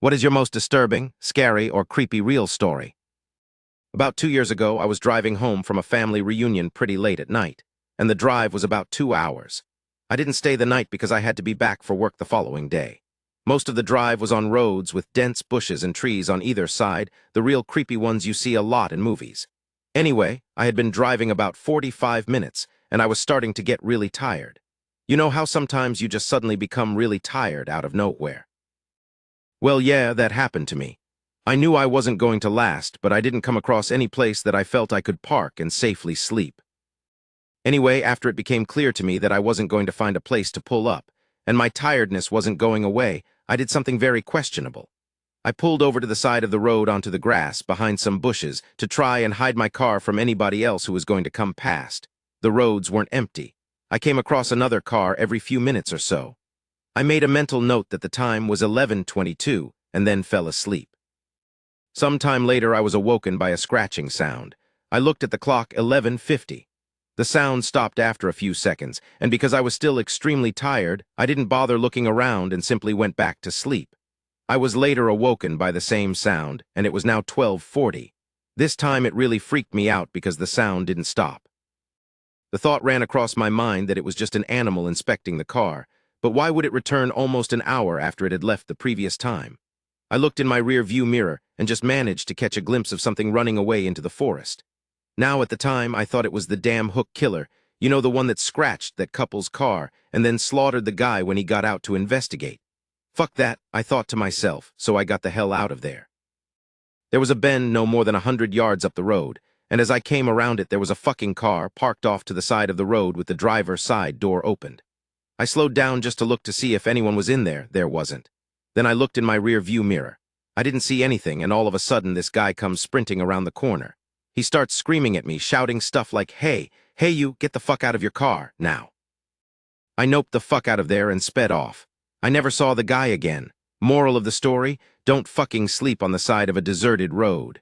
What is your most disturbing, scary, or creepy real story? About 2 years ago, I was driving home from a family reunion pretty late at night, and the drive was about 2 hours. I didn't stay the night because I had to be back for work the following day. Most of the drive was on roads with dense bushes and trees on either side, the real creepy ones you see a lot in movies. Anyway, I had been driving about 45 minutes, and I was starting to get really tired. You know how sometimes you just suddenly become really tired out of nowhere? Well, yeah, that happened to me. I knew I wasn't going to last, but I didn't come across any place that I felt I could park and safely sleep. Anyway, after it became clear to me that I wasn't going to find a place to pull up, and my tiredness wasn't going away, I did something very questionable. I pulled over to the side of the road onto the grass behind some bushes to try and hide my car from anybody else who was going to come past. The roads weren't empty. I came across another car every few minutes or so. I made a mental note that the time was 11:22 and then fell asleep. Some time later, I was awoken by a scratching sound. I looked at the clock, 11:50. The sound stopped after a few seconds, and because I was still extremely tired, I didn't bother looking around and simply went back to sleep. I was later awoken by the same sound, and it was now 12:40. This time it really freaked me out because the sound didn't stop. The thought ran across my mind that it was just an animal inspecting the car, but why would it return almost an hour after it had left the previous time? I looked in my rear view mirror and just managed to catch a glimpse of something running away into the forest. Now, at the time, I thought it was the damn hook killer, you know, the one that scratched that couple's car and then slaughtered the guy when he got out to investigate. Fuck that, I thought to myself, so I got the hell out of there. There was a bend no more than 100 yards up the road, and as I came around it, there was a fucking car parked off to the side of the road with the driver's side door opened. I slowed down just to look to see if anyone was in there. There wasn't. Then I looked in my rear view mirror. I didn't see anything, and all of a sudden this guy comes sprinting around the corner. He starts screaming at me, shouting stuff like, hey, you, get the fuck out of your car, now. I noped the fuck out of there and sped off. I never saw the guy again. Moral of the story, don't fucking sleep on the side of a deserted road.